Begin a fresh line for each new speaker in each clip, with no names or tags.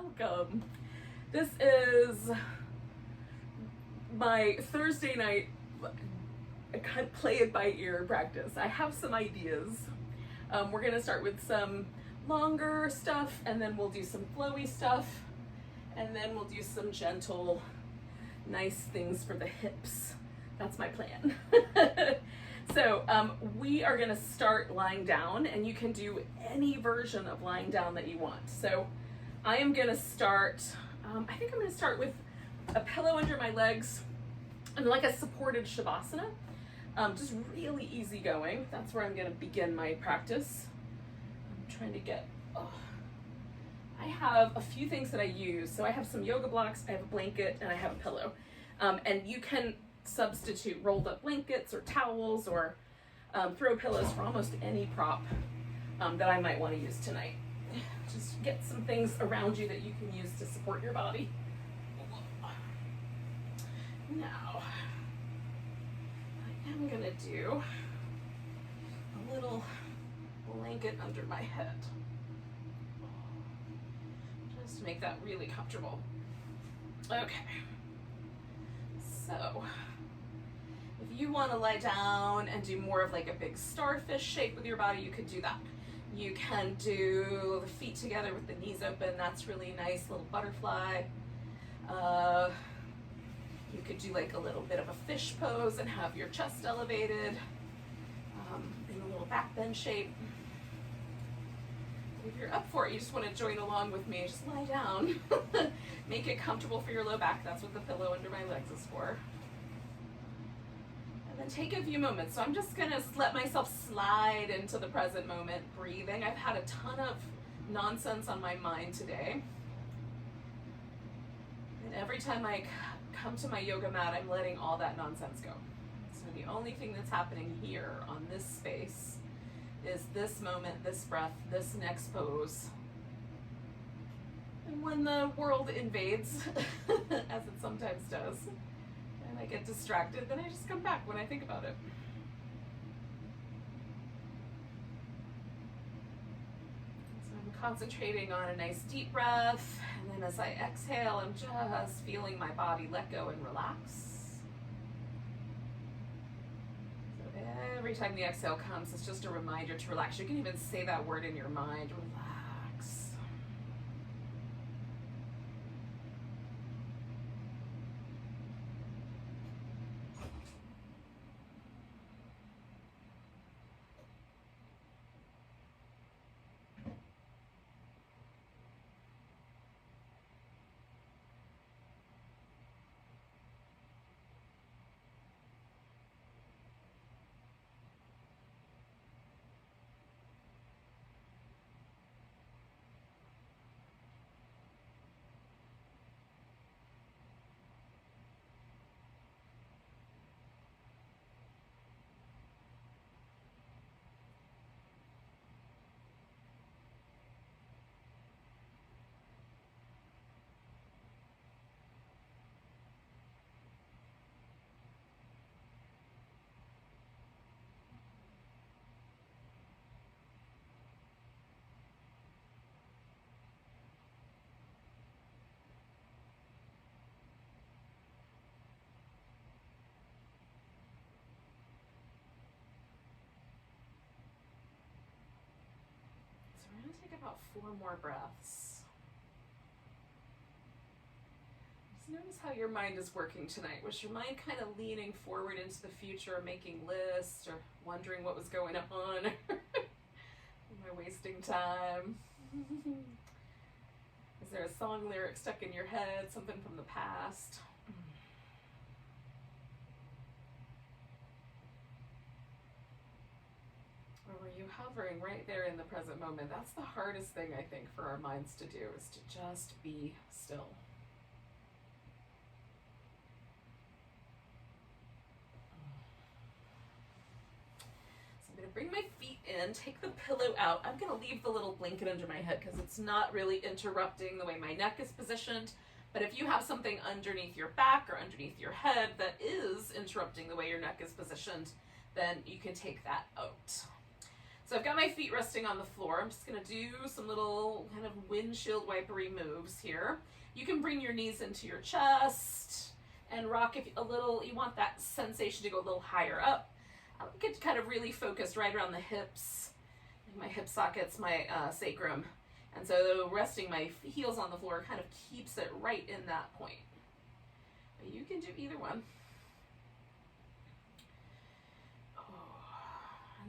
Welcome. This is my Thursday night kind of play it by ear practice. I have some ideas. We're gonna start with some longer stuff, and then we'll do some flowy stuff, and then we'll do some gentle, nice things for the hips. That's my plan. So we are gonna start lying down, and you can do any version of lying down that you want. So I am gonna start, I think I'm gonna start with a pillow under my legs and like a supported Shavasana. Just really easy going. That's where I'm gonna begin my practice. I'm trying to get, I have a few things that I use. So I have some yoga blocks, I have a blanket, and I have a pillow. And you can substitute rolled up blankets or towels or throw pillows for almost any prop that I might want to use tonight. Just get some things around you that you can use to support your body. Now, I am gonna do a little blanket under my head, just to make that really comfortable. Okay, so if you want to lie down and do more of like a big starfish shape with your body, you could do that. You can do the feet together with the knees open. That's really nice, little butterfly. You could do like a little bit of a fish pose and have your chest elevated in a little back bend shape. If you're up for it, you just want to join along with me, just lie down. Make it comfortable for your low back. That's what the pillow under my legs is for. And then take a few moments. So I'm just gonna let myself slide into the present moment, breathing. I've had a ton of nonsense on my mind today. And every time I come to my yoga mat, I'm letting all that nonsense go. So the only thing that's happening here on this space is this moment, this breath, this next pose. And when the world invades, as it sometimes does, and I get distracted, then I just come back when I think about it. So I'm concentrating on a nice deep breath, and then as I exhale, I'm just feeling my body let go and relax. So every time the exhale comes, it's just a reminder to relax. You can even say that word in your mind, relax. Take about 4 more breaths. Just notice how your mind is working tonight. Was your mind kind of leaning forward into the future, making lists, or wondering what was going on? Am I wasting time? Is there a song lyric stuck in your head, something from the past? Or were you hovering right there in the present moment? That's the hardest thing, I think, for our minds to do, is to just be still. So I'm going to bring my feet in, take the pillow out. I'm going to leave the little blanket under my head because it's not really interrupting the way my neck is positioned. But if you have something underneath your back or underneath your head that is interrupting the way your neck is positioned, then you can take that out. So I've got my feet resting on the floor. I'm just gonna do some little kind of windshield wipery moves here. You can bring your knees into your chest and rock if a little, you want that sensation to go a little higher up. I like it kind of really focused right around the hips, my hip sockets, my sacrum. And so resting my heels on the floor kind of keeps it right in that point. But you can do either one.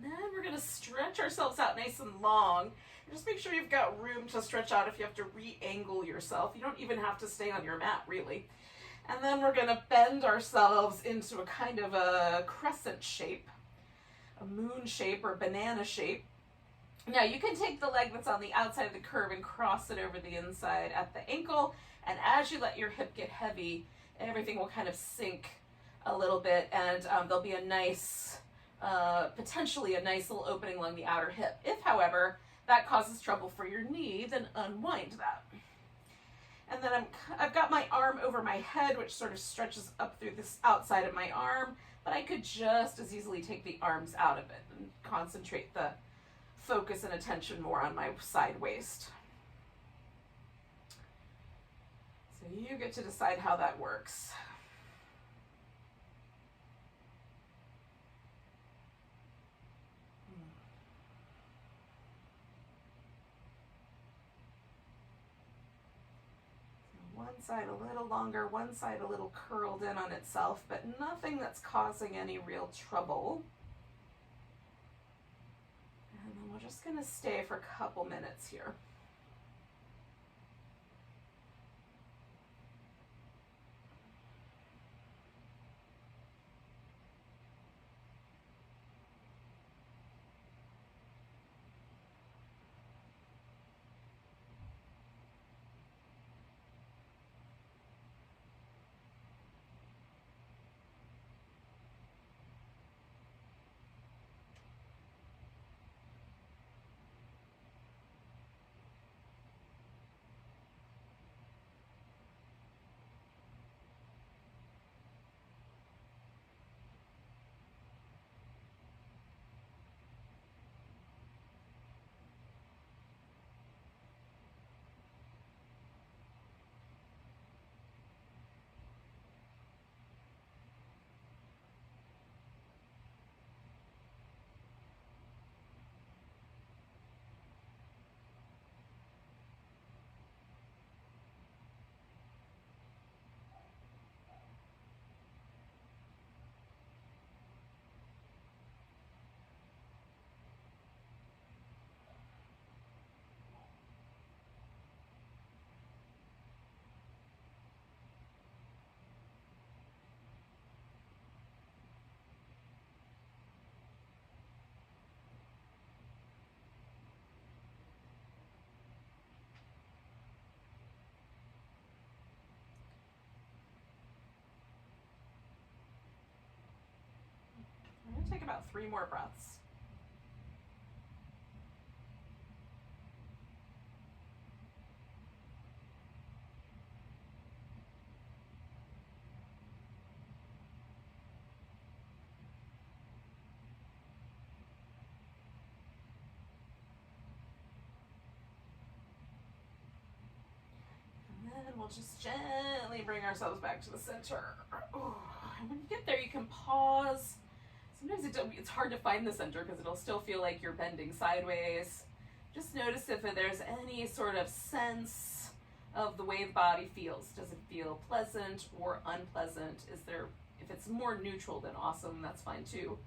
And then we're gonna stretch ourselves out nice and long. Just make sure you've got room to stretch out if you have to re-angle yourself. You don't even have to stay on your mat, really. And then we're gonna bend ourselves into a kind of a crescent shape, a moon shape or banana shape. Now you can take the leg that's on the outside of the curve and cross it over the inside at the ankle. And as you let your hip get heavy, everything will kind of sink a little bit, and there'll be a nice, potentially a nice little opening along the outer hip. If, however, that causes trouble for your knee, then unwind that. And then I've got my arm over my head, which sort of stretches up through this outside of my arm, but I could just as easily take the arms out of it and concentrate the focus and attention more on my side waist. So you get to decide how that works. One side a little longer, one side a little curled in on itself, but nothing that's causing any real trouble. And then we're just gonna stay for a couple minutes here. I'm gonna take about 3 more breaths. And then we'll just gently bring ourselves back to the center. Oh, and when you get there, you can pause. Sometimes it's hard to find the center because it'll still feel like you're bending sideways. Just notice if there's any sort of sense of the way the body feels. Does it feel pleasant or unpleasant? If it's more neutral, then awesome, that's fine too.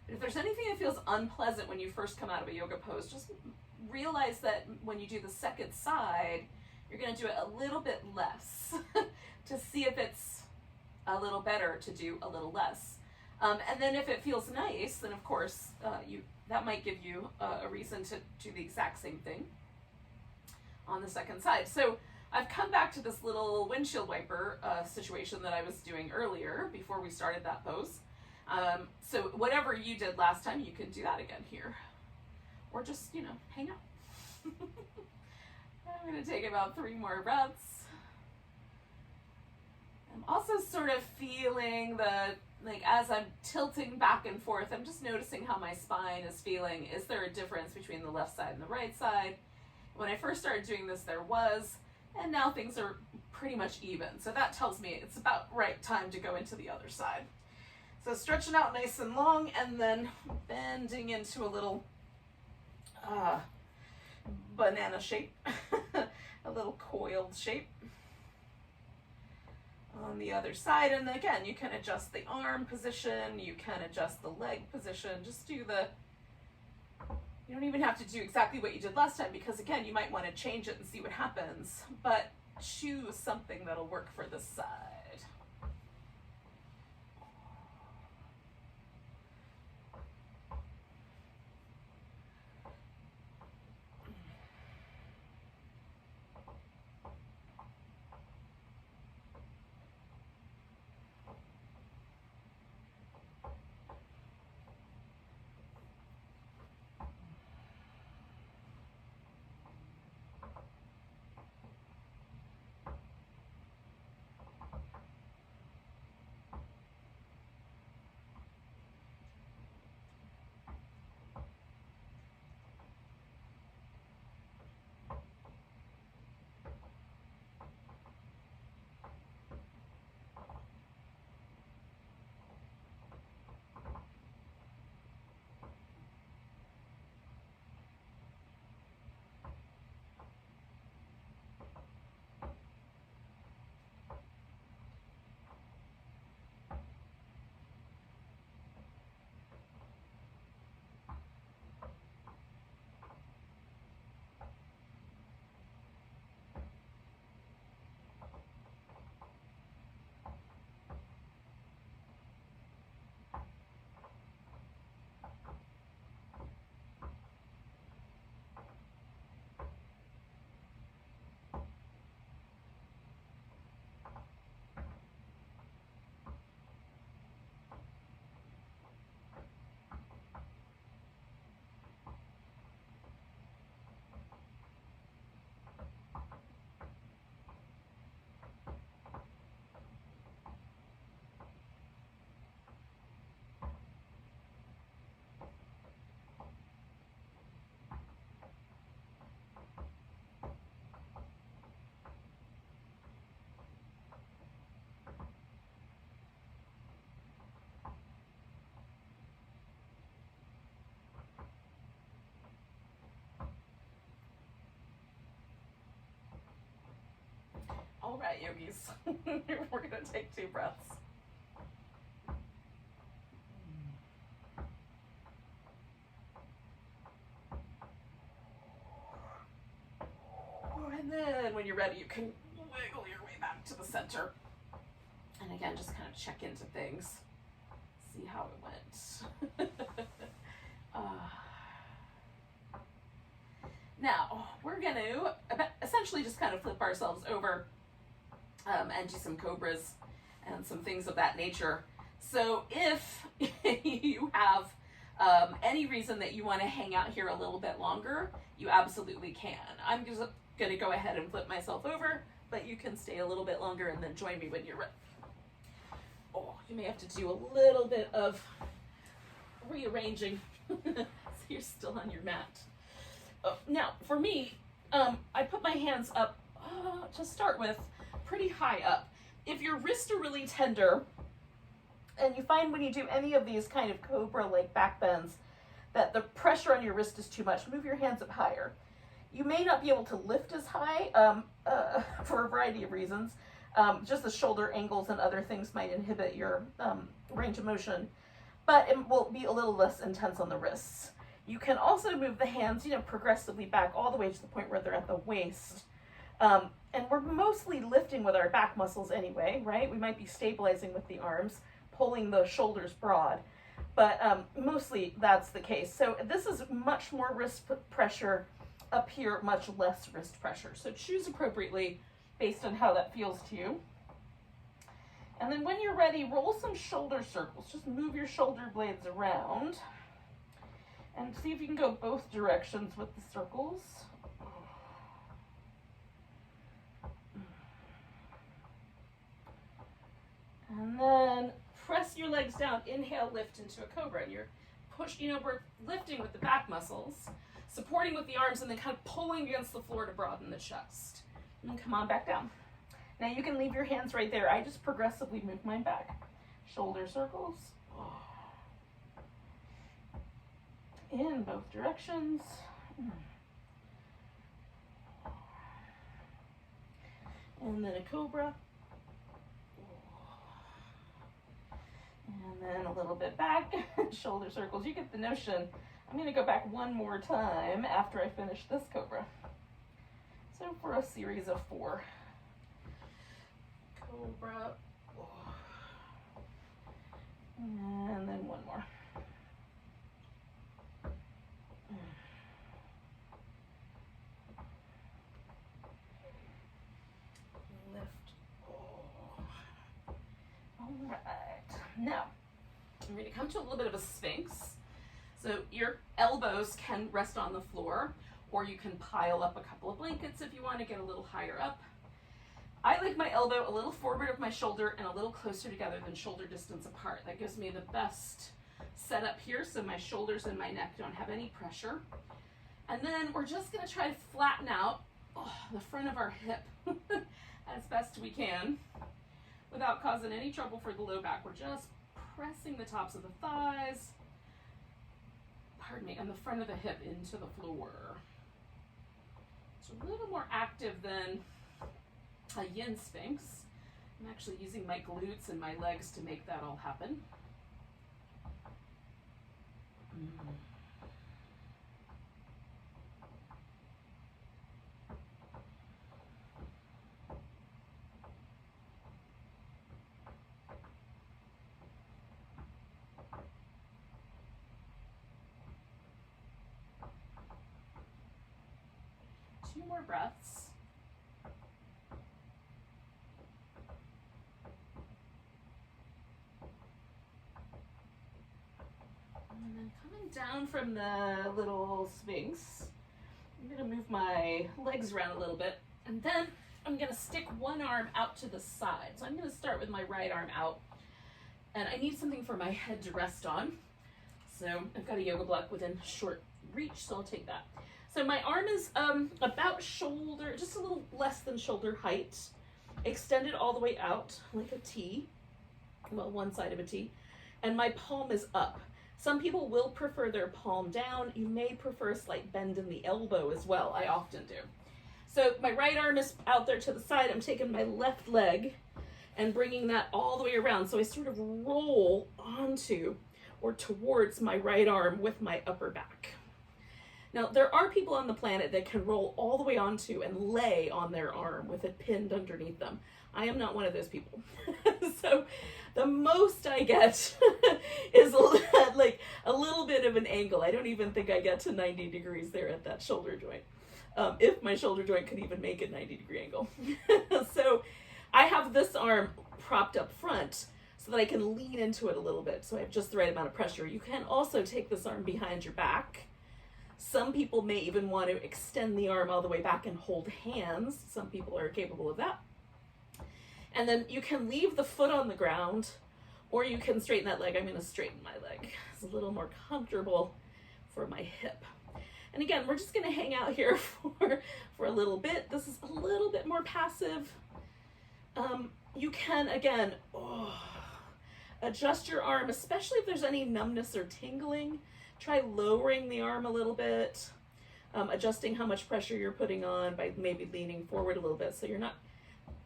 But if there's anything that feels unpleasant when you first come out of a yoga pose, just realize that when you do the second side, you're gonna do it a little bit less to see if it's a little better to do a little less. And then if it feels nice, then of course that might give you a reason to do the exact same thing on the second side. So I've come back to this little windshield wiper situation that I was doing earlier before we started that pose. So whatever you did last time, you can do that again here. Or just, hang out. I'm gonna take about 3 more breaths. I'm also sort of feeling the, like as I'm tilting back and forth, I'm just noticing how my spine is feeling. Is there a difference between the left side and the right side? When I first started doing this, there was, and now things are pretty much even. So that tells me it's about right time to go into the other side. So stretching out nice and long, and then bending into a little banana shape, a little coiled shape on the other side. And again, you can adjust the arm position, you can adjust the leg position, just do the, you don't even have to do exactly what you did last time, because again, you might want to change it and see what happens, but choose something that'll work for this side. All right, yogis, we're gonna take 2 breaths. And then when you're ready, you can wiggle your way back to the center. And again, just kind of check into things, see how it went. Now, we're going to essentially just kind of flip ourselves over and do some cobras and some things of that nature. So if you have any reason that you want to hang out here a little bit longer, you absolutely can. I'm just going to go ahead and flip myself over, but you can stay a little bit longer and then join me when you're ready. Oh, you may have to do a little bit of rearranging so you're still on your mat. Now, for me, I put my hands up to start with, pretty high up. If your wrists are really tender, and you find when you do any of these kind of cobra-like back bends that the pressure on your wrist is too much, move your hands up higher. You may not be able to lift as high for a variety of reasons. Just the shoulder angles and other things might inhibit your range of motion, but it will be a little less intense on the wrists. You can also move the hands, progressively back all the way to the point where they're at the waist. And we're mostly lifting with our back muscles anyway, right? We might be stabilizing with the arms, pulling the shoulders broad, but mostly that's the case. So this is much more wrist pressure up here, much less wrist pressure. So choose appropriately based on how that feels to you. And then when you're ready, roll some shoulder circles. Just move your shoulder blades around and see if you can go both directions with the circles. legs down, inhale, lift into a cobra. And you're we're lifting with the back muscles, supporting with the arms, and then kind of pulling against the floor to broaden the chest. And come on back down. Now you can leave your hands right there. I just progressively move mine back. Shoulder circles. In both directions. And then a cobra. And then a little bit back. Shoulder circles. You get the notion. I'm going to go back one more time after I finish this cobra. So for a series of 4. Cobra. And then one more. Lift. All right. Now, I'm going to come to a little bit of a sphinx. So your elbows can rest on the floor, or you can pile up a couple of blankets if you want to get a little higher up. I like my elbow a little forward of my shoulder and a little closer together than shoulder distance apart. That gives me the best setup here, so my shoulders and my neck don't have any pressure. And then we're just going to try to flatten out the front of our hip as best we can without causing any trouble for the low back. We're just pressing the tops of the thighs, and the front of the hip into the floor. It's a little more active than a yin sphinx. I'm actually using my glutes and my legs to make that all happen. Two more breaths. And then coming down from the little sphinx, I'm going to move my legs around a little bit, and then I'm going to stick one arm out to the side. So I'm going to start with my right arm out, and I need something for my head to rest on. So I've got a yoga block within short reach, so I'll take that. So my arm is about shoulder, just a little less than shoulder height, extended all the way out like a T, well, one side of a T, and my palm is up. Some people will prefer their palm down. You may prefer a slight bend in the elbow as well. I often do. So my right arm is out there to the side. I'm taking my left leg and bringing that all the way around. So I sort of roll onto or towards my right arm with my upper back. Now, there are people on the planet that can roll all the way onto and lay on their arm with it pinned underneath them. I am not one of those people. So the most I get is like a little bit of an angle. I don't even think I get to 90 degrees there at that shoulder joint. If my shoulder joint could even make a 90-degree angle. So I have this arm propped up front so that I can lean into it a little bit. So I have just the right amount of pressure. You can also take this arm behind your back. Some people may even want to extend the arm all the way back and hold hands. Some people are capable of that. And then you can leave the foot on the ground, or you can straighten that leg. I'm going to straighten my leg. It's a little more comfortable for my hip. And again, we're just going to hang out here for a little bit. This is a little bit more passive. You can, again, adjust your arm, especially if there's any numbness or tingling. Try lowering the arm a little bit, adjusting how much pressure you're putting on by maybe leaning forward a little bit so you're not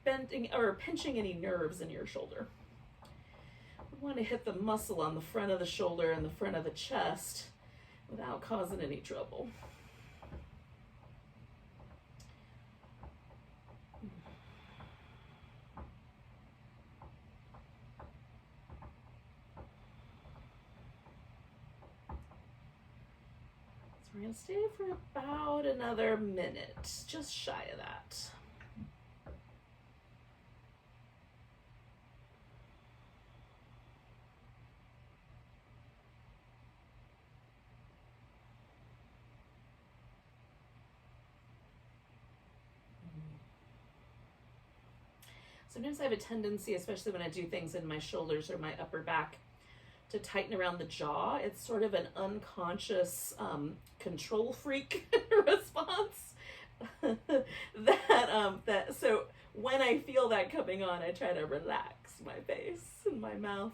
bending or pinching any nerves in your shoulder. We want to hit the muscle on the front of the shoulder and the front of the chest without causing any trouble. We're going to stay for about another minute, just shy of that. Sometimes I have a tendency, especially when I do things in my shoulders or my upper back, to tighten around the jaw. It's sort of an unconscious control freak response. So when I feel that coming on, I try to relax my face and my mouth.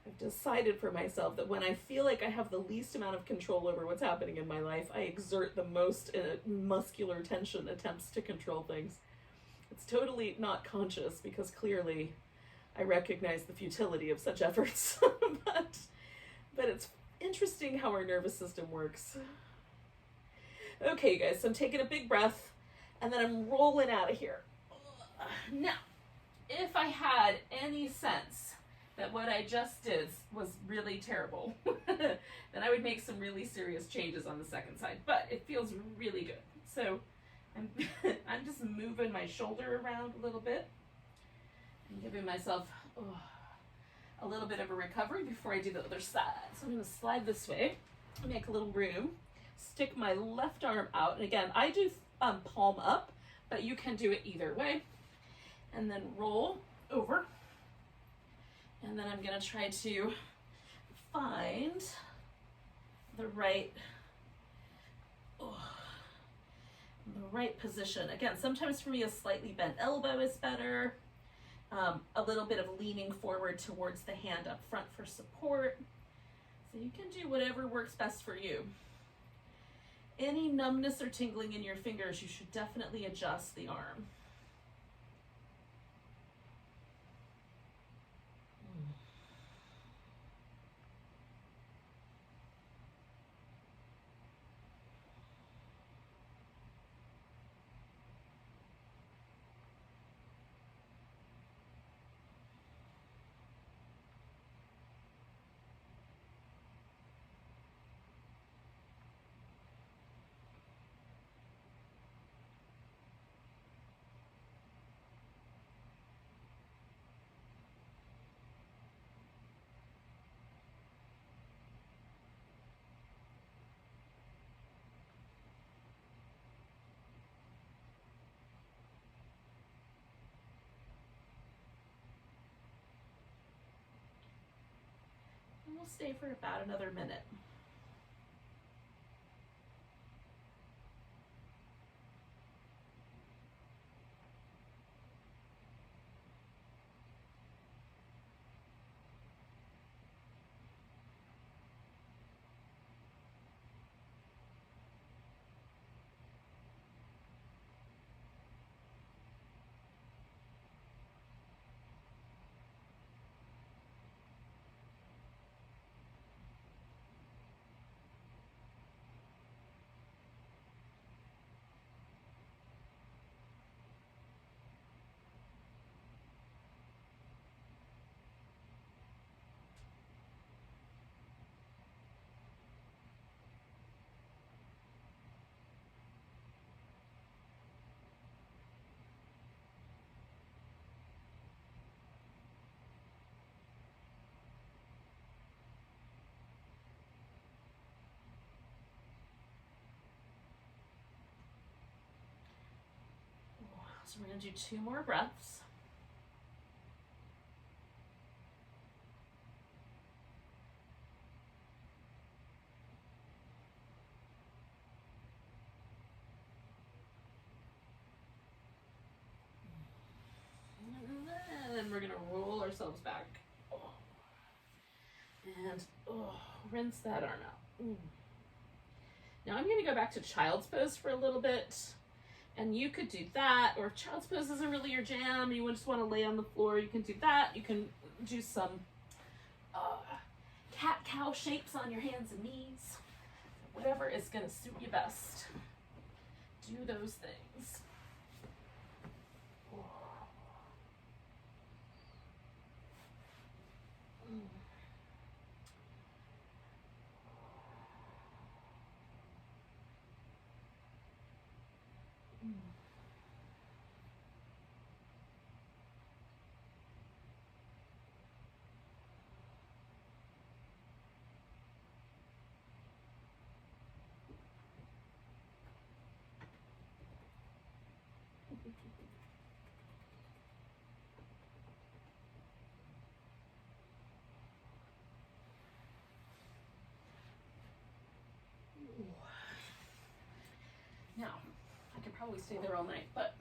I've decided for myself that when I feel like I have the least amount of control over what's happening in my life, I exert the most muscular tension attempts to control things. It's totally not conscious because clearly I recognize the futility of such efforts. but it's interesting how our nervous system works. Okay, you guys, so I'm taking a big breath and then I'm rolling out of here. Now, if I had any sense that what I just did was really terrible, then I would make some really serious changes on the second side, but it feels really good. So I'm just moving my shoulder around a little bit and giving myself a little bit of a recovery before I do the other side. So I'm going to slide this way, make a little room, stick my left arm out. And again, I do palm up, but you can do it either way. And then roll over. And then I'm going to try to find the right position. Again, sometimes for me a slightly bent elbow is better. A little bit of leaning forward towards the hand up front for support. So you can do whatever works best for you. Any numbness or tingling in your fingers, you should definitely adjust the arm. We'll stay for about another minute. So we're going to do 2 more breaths. And then we're going to roll ourselves back. And rinse that arm out. Now I'm going to go back to child's pose for a little bit. And you could do that, or if child's pose isn't really your jam, you just want to lay on the floor, you can do that. You can do some cat-cow shapes on your hands and knees. Whatever is going to suit you best. Do those things. probably stay there all night, but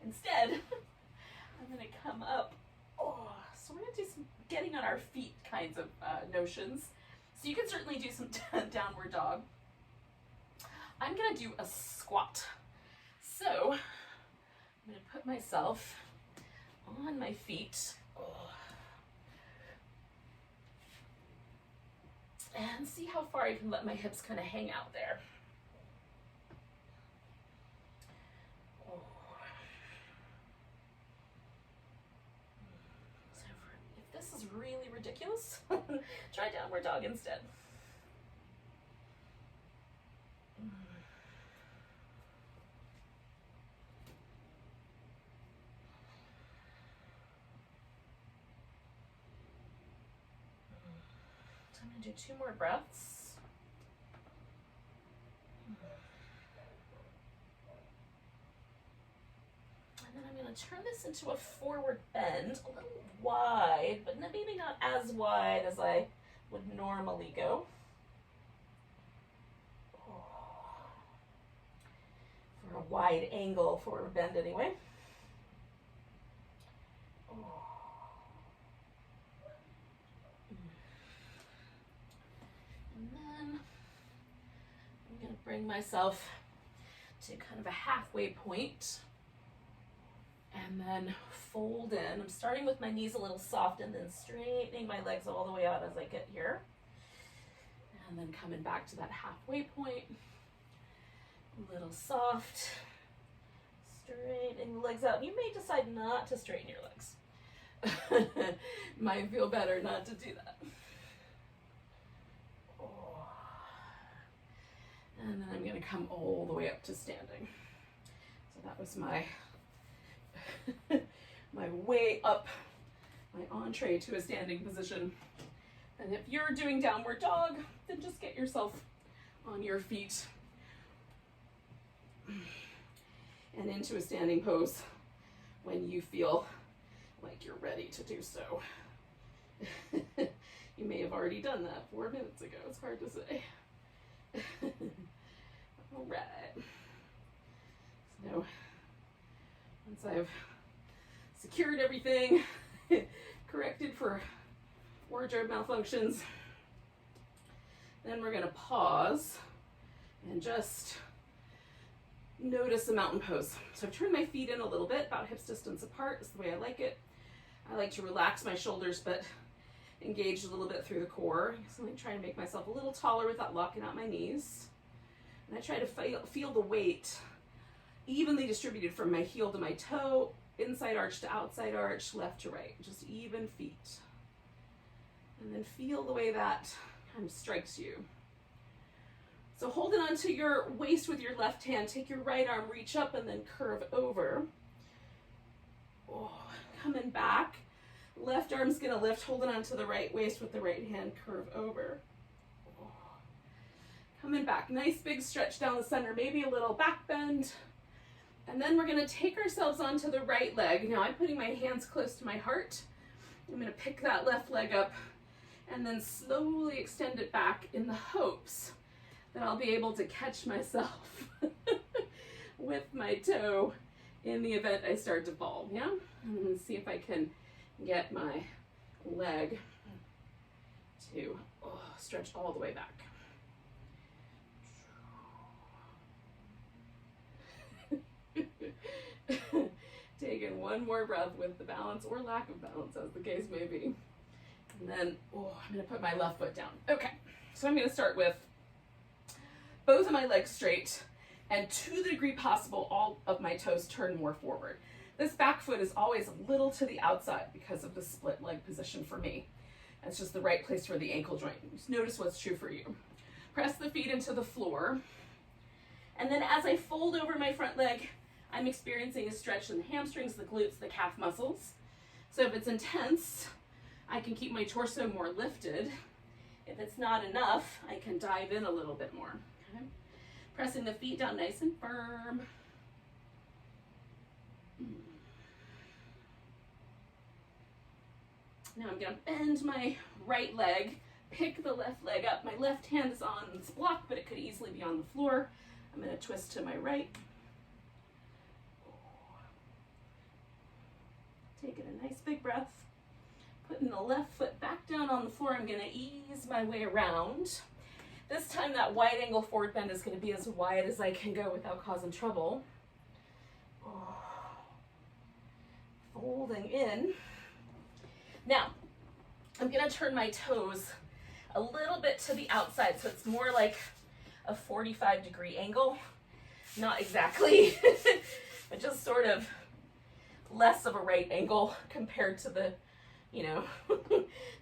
instead, I'm gonna come up. Oh, so we're gonna do some getting on our feet kinds of notions. So you can certainly do some downward dog. I'm gonna do a squat. So I'm gonna put myself on my feet. Oh. And see how far I can let my hips kind of hang out there. Oh. So if this is really ridiculous, try downward dog instead. So I'm going to do 2 more breaths. And then I'm going to turn this into a forward bend, a little wide, but maybe not as wide as I would normally go. For a wide angle forward bend anyway. And then I'm going to bring myself to kind of a halfway point and then fold in. I'm starting with my knees a little soft and then straightening my legs all the way out as I get here. And then coming back to that halfway point, a little soft, straightening the legs out. You may decide not to straighten your legs. Might feel better not to do that. And then I'm going to come all the way up to standing. So that was my my way up, my entree to a standing position. And if you're doing downward dog, then just get yourself on your feet and into a standing pose when you feel like you're ready to do so. You may have already done that 4 minutes ago. It's hard to say. All right. So once I've secured everything, corrected for wardrobe malfunctions, then we're going to pause and just notice the mountain pose. So I've turned my feet in a little bit, about hips distance apart. Is the way I like it. I like to relax my shoulders, but engage a little bit through the core. So I'm trying to make myself a little taller without locking out my knees. And I try to feel the weight evenly distributed from my heel to my toe, inside arch to outside arch, left to right, just even feet. And then feel the way that kind of strikes you. So holding on to your waist with your left hand, take your right arm, reach up and then curve over. Oh, coming back. Left arm's gonna lift, holding on to the right waist with the right hand, curve over. Oh. Coming back, nice big stretch down the center, maybe a little back bend. And then we're gonna take ourselves onto the right leg. Now I'm putting my hands close to my heart. I'm gonna pick that left leg up and then slowly extend it back in the hopes that I'll be able to catch myself with my toe in the event I start to fall, yeah? I'm gonna see if I can get my leg to stretch all the way back. Taking one more breath with the balance or lack of balance, as the case may be. And then, I'm gonna put my left foot down. Okay, so I'm gonna start with both of my legs straight, and to the degree possible, all of my toes turn more forward. This back foot is always a little to the outside because of the split leg position for me. It's just the right place for the ankle joint. Just notice what's true for you. Press the feet into the floor. And then as I fold over my front leg, I'm experiencing a stretch in the hamstrings, the glutes, the calf muscles. So if it's intense, I can keep my torso more lifted. If it's not enough, I can dive in a little bit more. Okay? Pressing the feet down nice and firm. Now I'm gonna bend my right leg, pick the left leg up. My left hand is on this block, but it could easily be on the floor. I'm gonna twist to my right. Taking a nice big breath. Putting the left foot back down on the floor. I'm going to ease my way around. This time that wide angle forward bend is going to be as wide as I can go without causing trouble. Folding in. Now, I'm going to turn my toes a little bit to the outside, so it's more like a 45-degree angle. Not exactly, but just sort of less of a right angle compared to the, you know,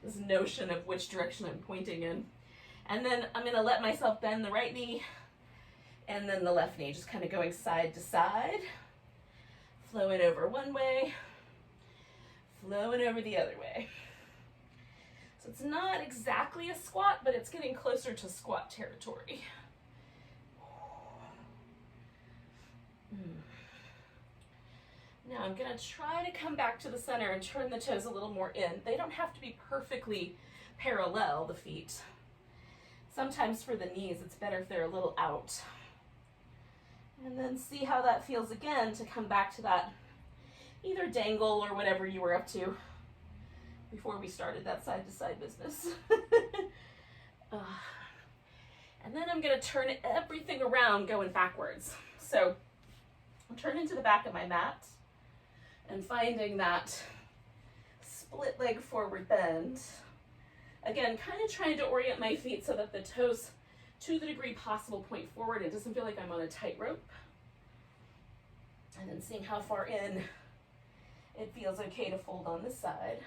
this notion of which direction I'm pointing in. And then I'm going to let myself bend the right knee and then the left knee, just kind of going side to side, flowing over one way, flowing over the other way. So it's not exactly a squat, but it's getting closer to squat territory. Now I'm going to try to come back to the center and turn the toes a little more in. They don't have to be perfectly parallel, the feet. Sometimes for the knees, it's better if they're a little out. And then see how that feels again to come back to that either dangle or whatever you were up to before we started that side-to-side business. And then I'm going to turn everything around going backwards. So I'm turning to the back of my mat and finding that split leg forward bend. Again, kind of trying to orient my feet so that the toes, to the degree possible, point forward. It doesn't feel like I'm on a tightrope. And then seeing how far in it feels okay to fold on this side.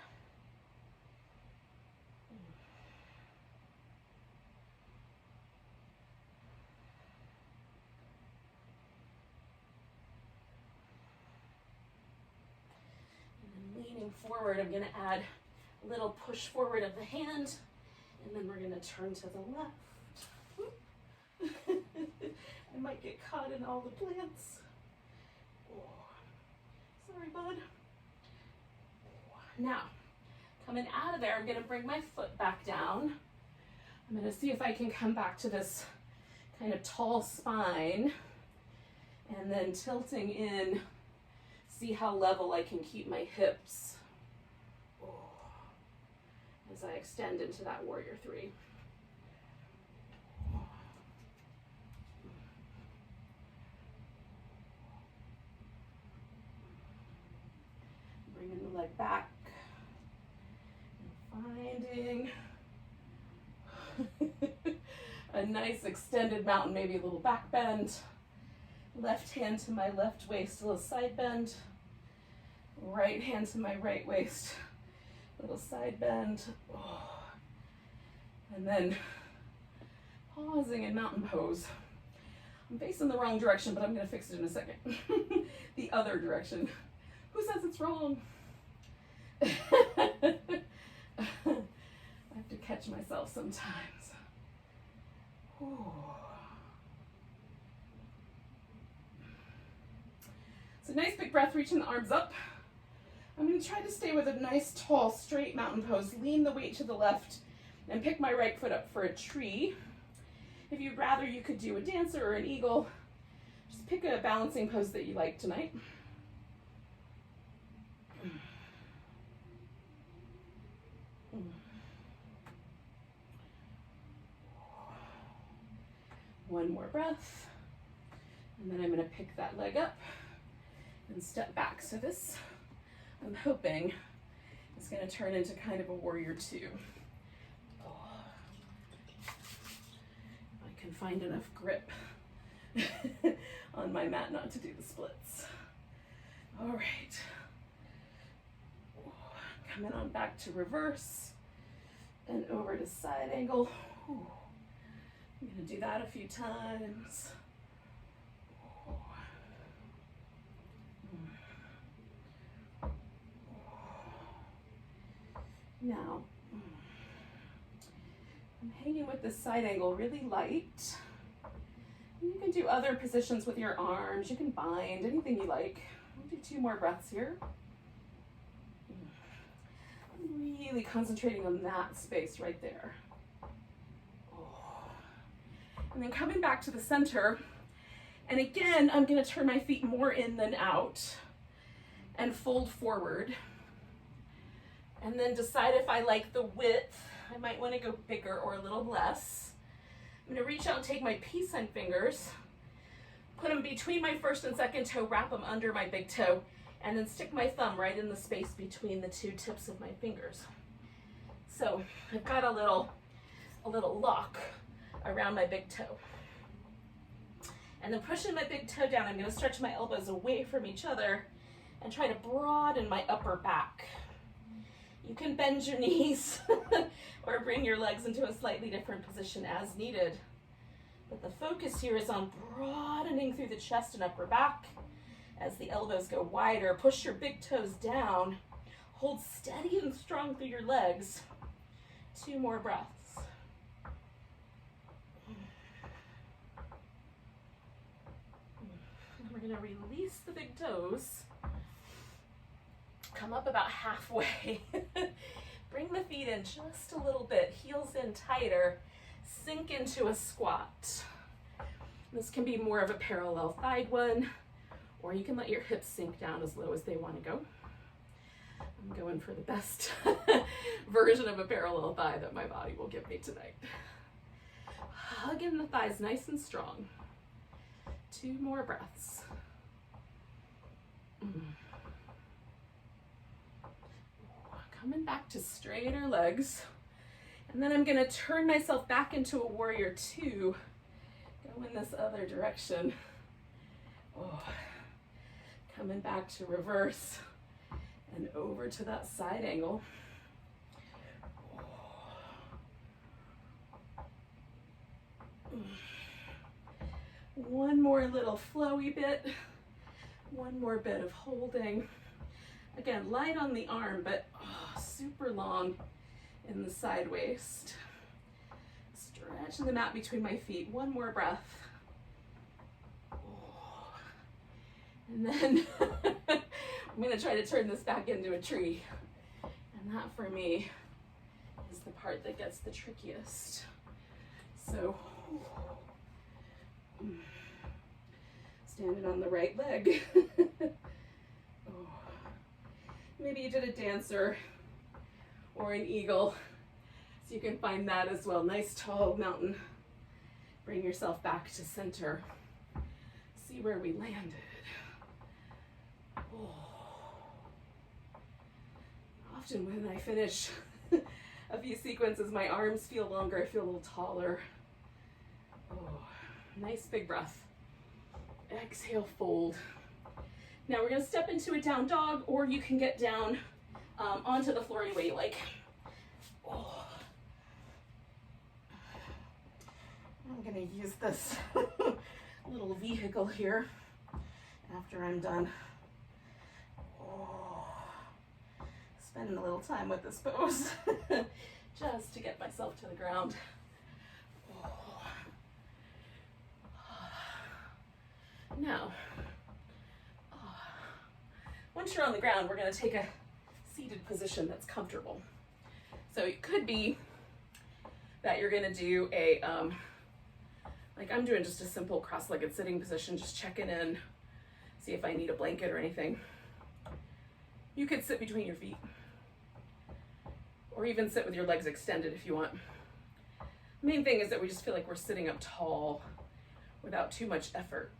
Forward, I'm going to add a little push forward of the hand, and then we're going to turn to the left. I might get caught in all the plants. Oh, sorry, bud. Now, coming out of there, I'm going to bring my foot back down. I'm going to see if I can come back to this kind of tall spine, and then tilting in, see how level I can keep my hips as I extend into that warrior three. Bringing the leg back and finding a nice extended mountain, maybe a little back bend. Left hand to my left waist, a little side bend. Right hand to my right waist, little side bend. Oh. And then pausing in mountain pose. I'm facing the wrong direction, but I'm going to fix it in a second. The other direction. Who says it's wrong? I have to catch myself sometimes. Oh. So nice big breath, reaching the arms up. I'm going to try to stay with a nice, tall, straight mountain pose. Lean the weight to the left and pick my right foot up for a tree. If you'd rather, you could do a dancer or an eagle. Just pick a balancing pose that you like tonight. One more breath. And then I'm going to pick that leg up and step back. So this, I'm hoping, is going to turn into kind of a warrior two. Oh. If I can find enough grip on my mat not to do the splits. All right. Oh. Coming on back to reverse and over to side angle. Oh. I'm going to do that a few times. Now, I'm hanging with this side angle really light. You can do other positions with your arms. You can bind, anything you like. I'll do 2 more breaths here. I'm really concentrating on that space right there. And then coming back to the center. And again, I'm going to turn my feet more in than out and fold forward. And then decide if I like the width. I might want to go bigger or a little less. I'm going to reach out and take my peace sign fingers, put them between my first and second toe, wrap them under my big toe, and then stick my thumb right in the space between the two tips of my fingers. So I've got a little lock around my big toe. And then pushing my big toe down, I'm going to stretch my elbows away from each other and try to broaden my upper back. You can bend your knees or bring your legs into a slightly different position as needed. But the focus here is on broadening through the chest and upper back as the elbows go wider. Push your big toes down. Hold steady and strong through your legs. 2 more breaths. And we're going to release the big toes. Come up about halfway. Bring the feet in just a little bit, heels in tighter, sink into a squat. This can be more of a parallel thigh one, or you can let your hips sink down as low as they want to go. I'm going for the best version of a parallel thigh that my body will give me tonight. Hug in the thighs nice and strong. 2 more breaths. Coming back to straighter legs. And then I'm going to turn myself back into a warrior 2. Go in this other direction. Oh. Coming back to reverse and over to that side angle. Oh. One more little flowy bit. One more bit of holding. Again, light on the arm, but super long in the side waist. Stretching the mat between my feet. One more breath. And then I'm going to try to turn this back into a tree. And that for me is the part that gets the trickiest. So standing on the right leg. Maybe you did a dancer or an eagle, so you can find that as well. Nice tall mountain. Bring yourself back to center. See where we landed. Often when I finish a few sequences, my arms feel longer, I feel a little taller. Nice big breath. Exhale, fold. Now we're going to step into a down dog, or you can get down onto the floor any way you like. I'm going to use this little vehicle here after I'm done. Spending a little time with this pose just to get myself to the ground. Now, once you're on the ground, we're going to take a seated position that's comfortable. So it could be that you're going to do a, like I'm doing just a simple cross-legged sitting position, just checking in, see if I need a blanket or anything. You could sit between your feet, or even sit with your legs extended if you want. The main thing is that we just feel like we're sitting up tall without too much effort.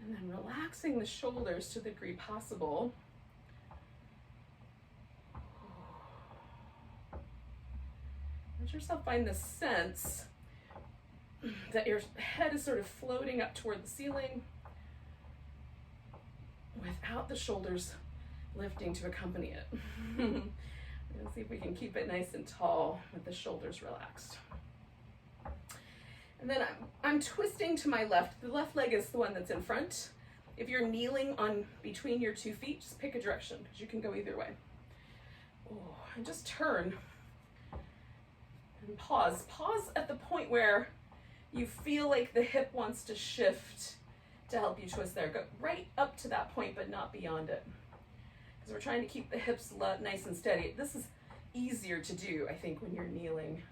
And then relaxing the shoulders to the degree possible. Let yourself find this sense that your head is sort of floating up toward the ceiling without the shoulders lifting to accompany it. Let's see if we can keep it nice and tall with the shoulders relaxed. And then I'm twisting to my left. The left leg is the one that's in front. If you're kneeling on between your 2 feet, just pick a direction, because you can go either way. And just turn and pause. Pause at the point where you feel like the hip wants to shift to help you twist there. Go right up to that point, but not beyond it. Because we're trying to keep the hips nice and steady. This is easier to do, I think, when you're kneeling.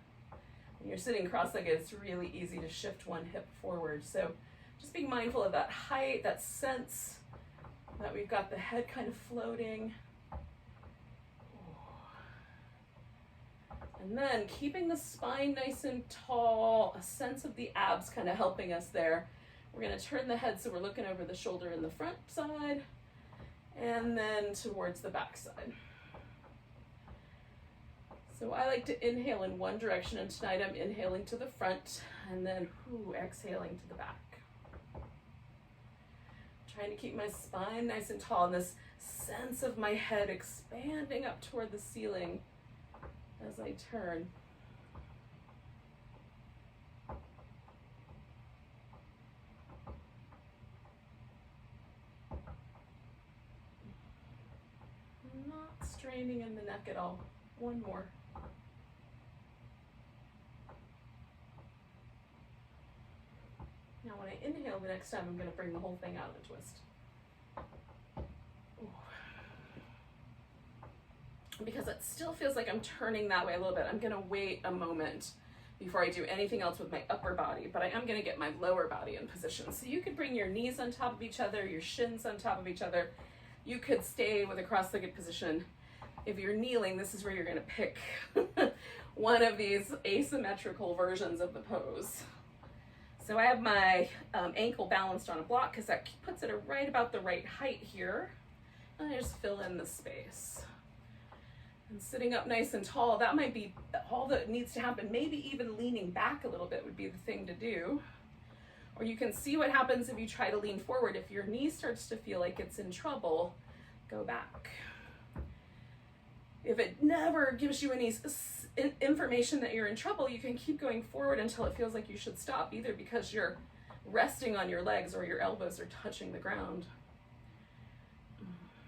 When you're sitting cross-legged, it's really easy to shift one hip forward. So just being mindful of that height, that sense that we've got the head kind of floating. And then keeping the spine nice and tall, a sense of the abs kind of helping us there. We're going to turn the head so we're looking over the shoulder in the front side and then towards the back side. So I like to inhale in one direction, and tonight I'm inhaling to the front and then exhaling to the back. Trying to keep my spine nice and tall and this sense of my head expanding up toward the ceiling as I turn. Not straining in the neck at all. One more. Now when I inhale the next time, I'm going to bring the whole thing out of the twist. Ooh. Because it still feels like I'm turning that way a little bit. I'm going to wait a moment before I do anything else with my upper body, but I am going to get my lower body in position. So you could bring your knees on top of each other, your shins on top of each other. You could stay with a cross-legged position. If you're kneeling, this is where you're going to pick one of these asymmetrical versions of the pose. So I have my ankle balanced on a block because that puts it right about the right height here. And I just fill in the space. And sitting up nice and tall, that might be all that needs to happen. Maybe even leaning back a little bit would be the thing to do. Or you can see what happens if you try to lean forward. If your knee starts to feel like it's in trouble, go back. If it never gives you any information that you're in trouble, you can keep going forward until it feels like you should stop, either because you're resting on your legs or your elbows are touching the ground.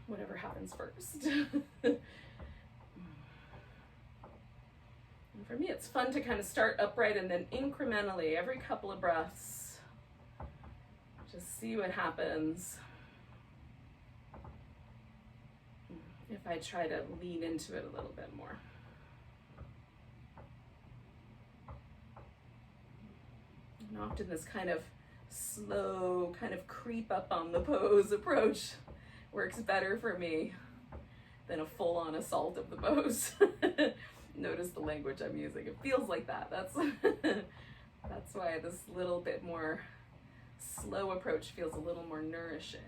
Whatever happens first. And for me, it's fun to kind of start upright and then incrementally, every couple of breaths, just see what happens. If I try to lean into it a little bit more. And often this kind of slow, kind of creep up on the pose approach works better for me than a full-on assault of the pose. Notice the language I'm using. It feels like that. That's why this little bit more slow approach feels a little more nourishing.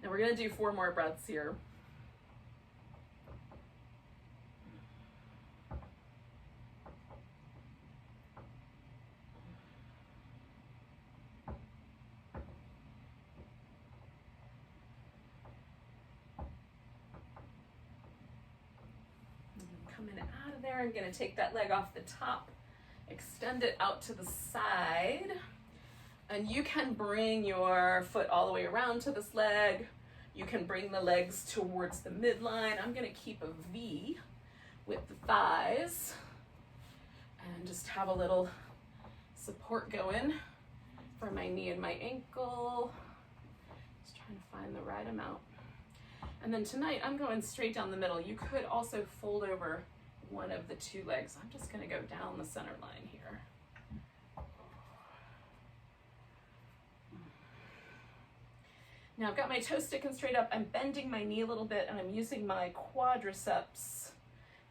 Now we're going to do 4 more breaths here. Coming out of there, I'm going to take that leg off the top, extend it out to the side. And you can bring your foot all the way around to this leg. You can bring the legs towards the midline. I'm going to keep a V with the thighs and just have a little support going for my knee and my ankle. Just trying to find the right amount. And then tonight I'm going straight down the middle. You could also fold over one of the 2 legs. I'm just going to go down the center line here. Now I've got my toes sticking straight up. I'm bending my knee a little bit and I'm using my quadriceps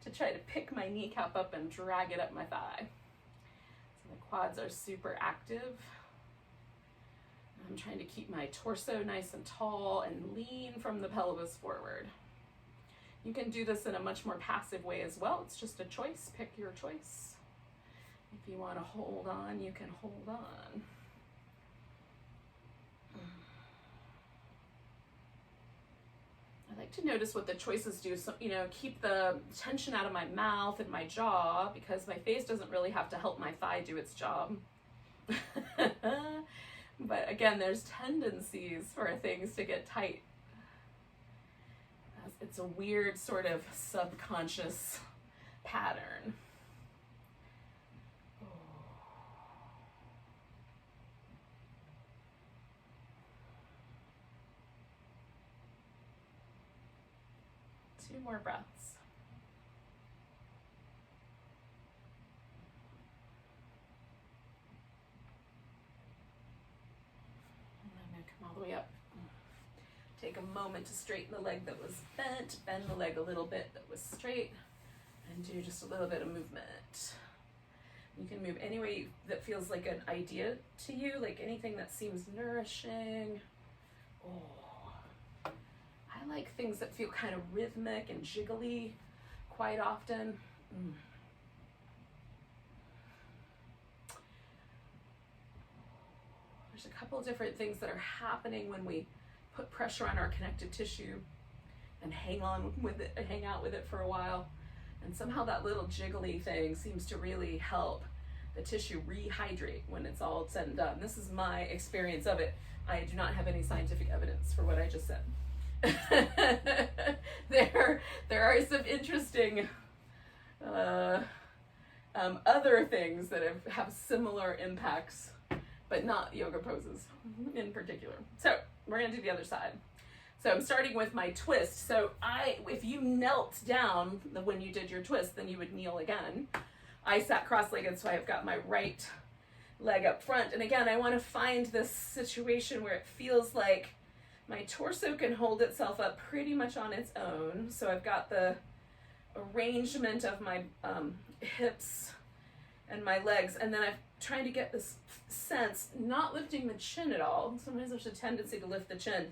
to try to pick my kneecap up and drag it up my thigh. So the quads are super active. I'm trying to keep my torso nice and tall and lean from the pelvis forward. You can do this in a much more passive way as well. It's just a choice. Pick your choice. If you want to hold on, you can hold on. I like to notice what the choices do. So, keep the tension out of my mouth and my jaw because my face doesn't really have to help my thigh do its job. But again, there's tendencies for things to get tight. It's a weird sort of subconscious pattern. Two more breaths. And I'm going to come all the way up. Take a moment to straighten the leg that was bent, bend the leg a little bit that was straight, and do just a little bit of movement. You can move any way that feels like an idea to you, like anything that seems nourishing. Oh, I like things that feel kind of rhythmic and jiggly quite often. There's a couple different things that are happening when we put pressure on our connective tissue and hang out with it for a while. And somehow that little jiggly thing seems to really help the tissue rehydrate when it's all said and done. This is my experience of it. I do not have any scientific evidence for what I just said. There are some interesting other things that have similar impacts, but not yoga poses in particular. So we're gonna do the other side. So I'm starting with my twist. So if you knelt down when you did your twist, then you would kneel again. I sat cross-legged, so I've got my right leg up front. And again, I want to find this situation where it feels like my torso can hold itself up pretty much on its own. So I've got the arrangement of my hips and my legs, and then I'm trying to get this sense, not lifting the chin at all. Sometimes there's a tendency to lift the chin,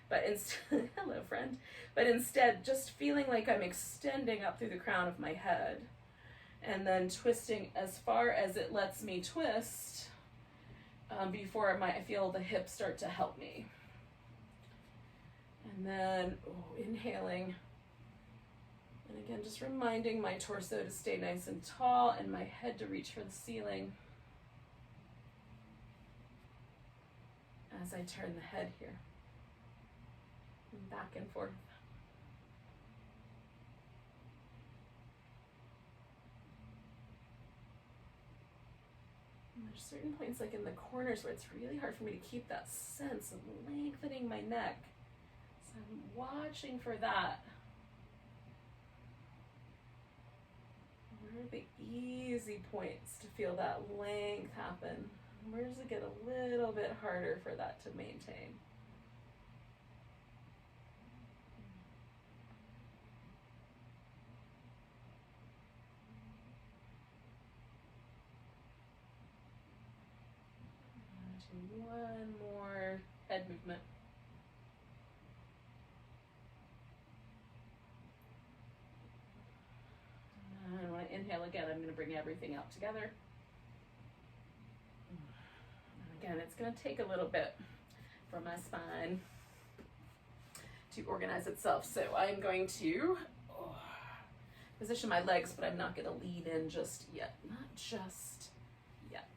but instead, hello friend, but instead just feeling like I'm extending up through the crown of my head, and then twisting as far as it lets me twist before I feel the hips start to help me. And then inhaling, and again just reminding my torso to stay nice and tall and my head to reach for the ceiling as I turn the head here, and back and forth. And there's certain points like in the corners where it's really hard for me to keep that sense of lengthening my neck. So I'm watching for that. Where are the easy points to feel that length happen? Where does it get a little bit harder for that to maintain? One more head movement. And when I inhale again, I'm going to bring everything out together. And again, it's going to take a little bit for my spine to organize itself. So I'm going to position my legs, but I'm not going to lean in just yet. Not just yet.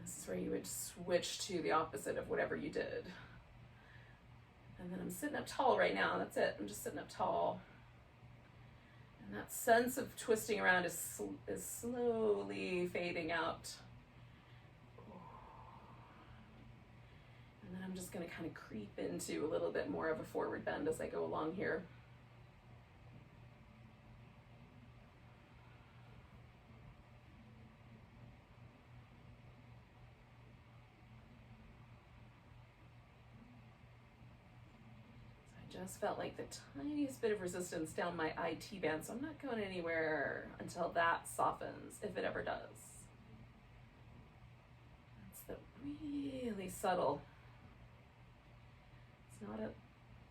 This is where you would switch to the opposite of whatever you did. And then I'm sitting up tall right now. That's it. I'm just sitting up tall. And that sense of twisting around is slowly fading out. And then I'm just going to kind of creep into a little bit more of a forward bend as I go along here. Just felt like the tiniest bit of resistance down my IT band, so I'm not going anywhere until that softens, if it ever does. It's the really subtle.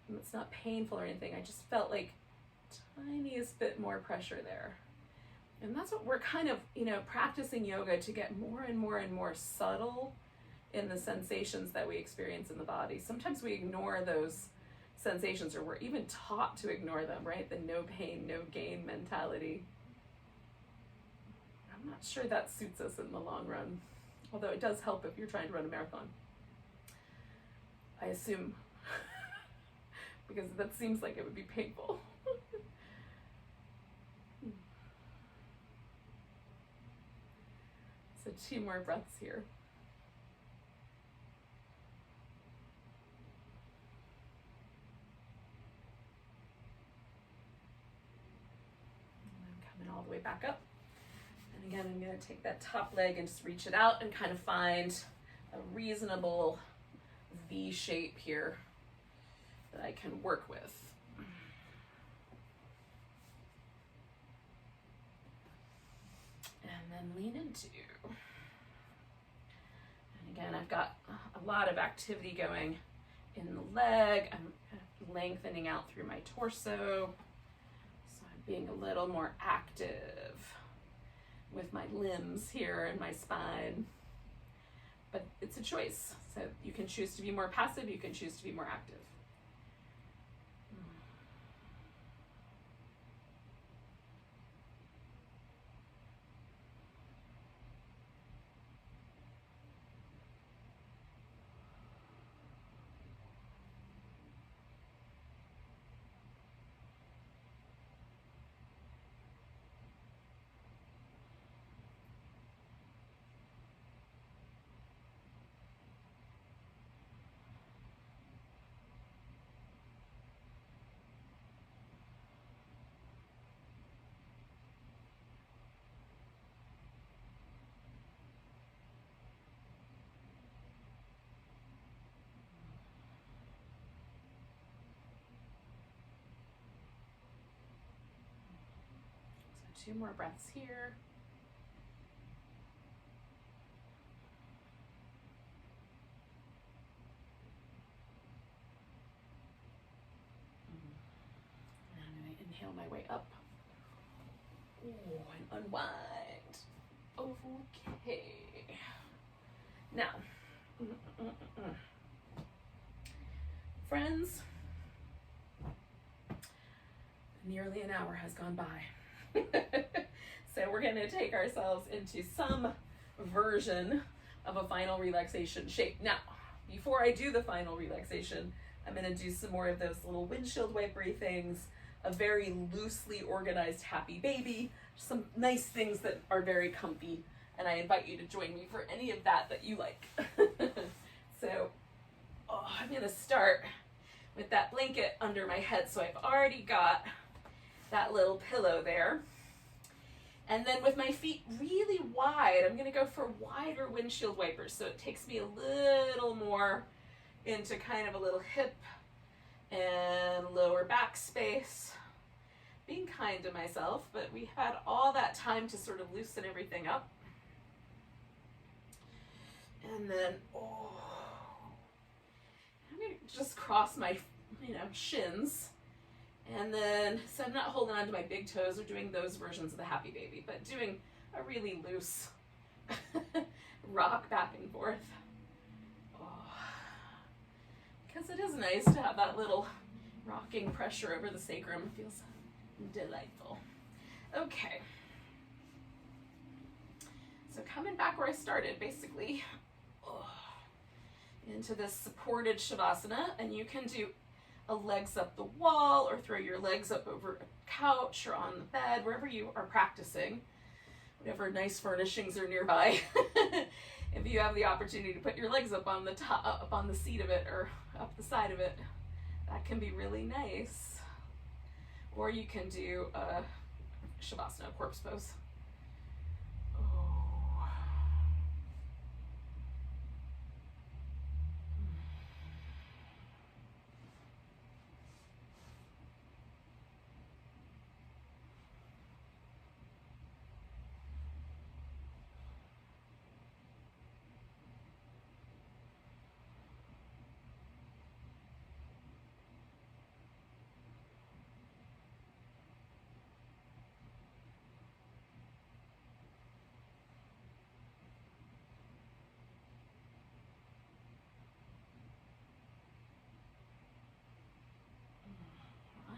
It's not painful or anything. I just felt like tiniest bit more pressure there. And that's what we're kind of, practicing yoga to get more and more and more subtle in the sensations that we experience in the body. Sometimes we ignore those sensations, or we're even taught to ignore them, right? The no pain, no gain mentality. I'm not sure that suits us in the long run, although it does help if you're trying to run a marathon, I assume, because that seems like it would be painful. So 2 more breaths here. All the way back up. Again, I'm going to take that top leg and just reach it out and kind of find a reasonable V shape here that I can work with. And then lean into. And again, I've got a lot of activity going in the leg. I'm lengthening out through my torso. So I'm being a little more active with my limbs here and my spine. But it's a choice. So you can choose to be more passive, you can choose to be more active. So 2 more breaths here. And I'm going to inhale my way up. Ooh, and unwind. Okay. Now, friends, nearly an hour has gone by. So we're going to take ourselves into some version of a final relaxation shape. Now, before I do the final relaxation, I'm going to do some more of those little windshield wipery things, a very loosely organized happy baby, some nice things that are very comfy, and I invite you to join me for any of that you like. So, I'm going to start with that blanket under my head, so I've already got that little pillow there. And then with my feet really wide, I'm going to go for wider windshield wipers, so it takes me a little more into kind of a little hip and lower back space. Being kind to myself, but we had all that time to sort of loosen everything up. And then, I'm going to just cross my, shins. And then, so I'm not holding on to my big toes or doing those versions of the happy baby, but doing a really loose rock back and forth. Because it is nice to have that little rocking pressure over the sacrum. It feels delightful. Okay. So coming back where I started, basically, into this supported Shavasana, and you can do a legs up the wall or throw your legs up over a couch or on the bed, wherever you are practicing, whatever nice furnishings are nearby. If you have the opportunity to put your legs up on the top, up on the seat of it or up the side of it, that can be really nice. Or you can do a Shavasana, corpse pose.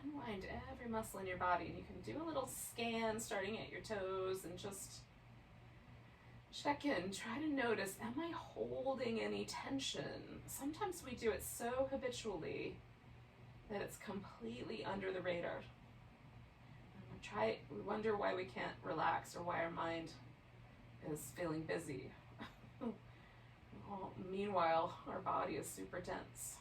Unwind every muscle in your body, and you can do a little scan starting at your toes and just check in. Try to notice, am I holding any tension? Sometimes we do it so habitually that it's completely under the radar. And we wonder why we can't relax or why our mind is feeling busy. Well, meanwhile, our body is super tense.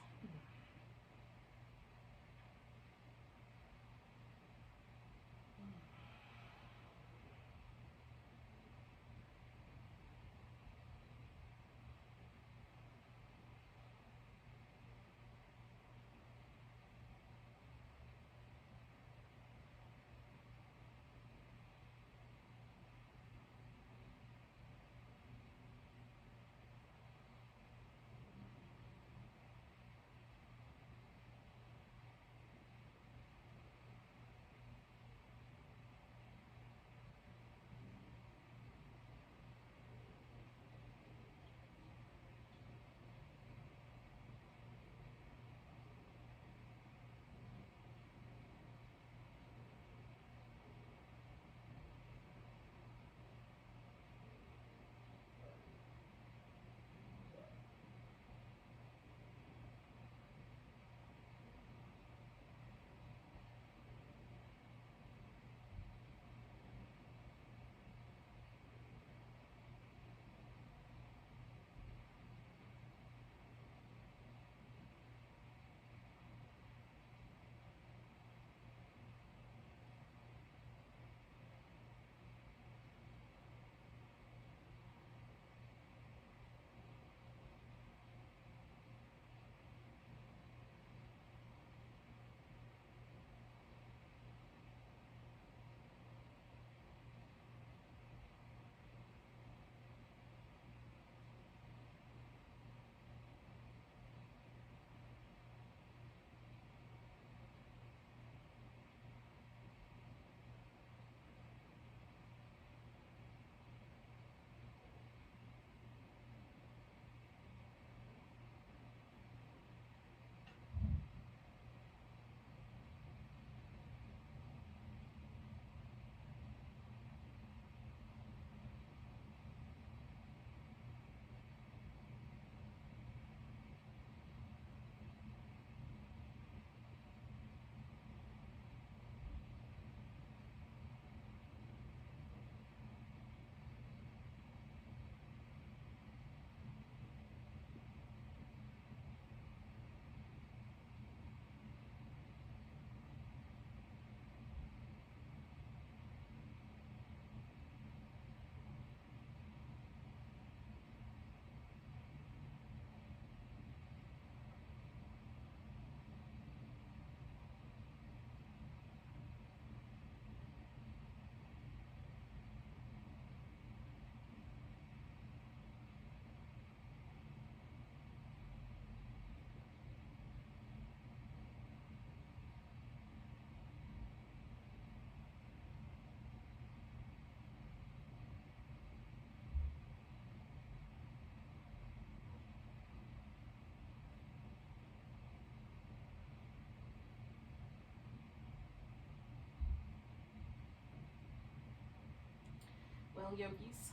little yogis.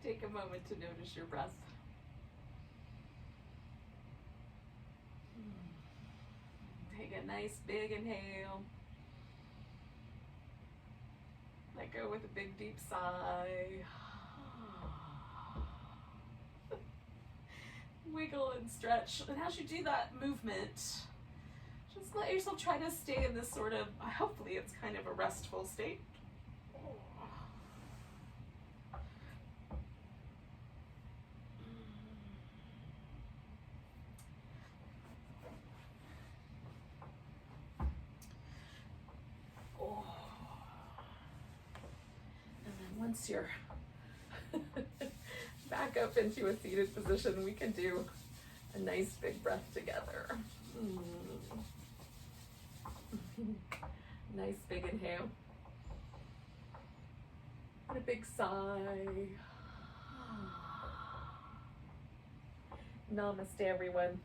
Take a moment to notice your breath. Take a nice big inhale. Let go with a big deep sigh. Wiggle and stretch. And as you do that movement, just let yourself try to stay in this sort of, hopefully it's kind of a restful state. Once you're back up into a seated position, we can do a nice big breath together. Nice big inhale. And a big sigh. Namaste, everyone.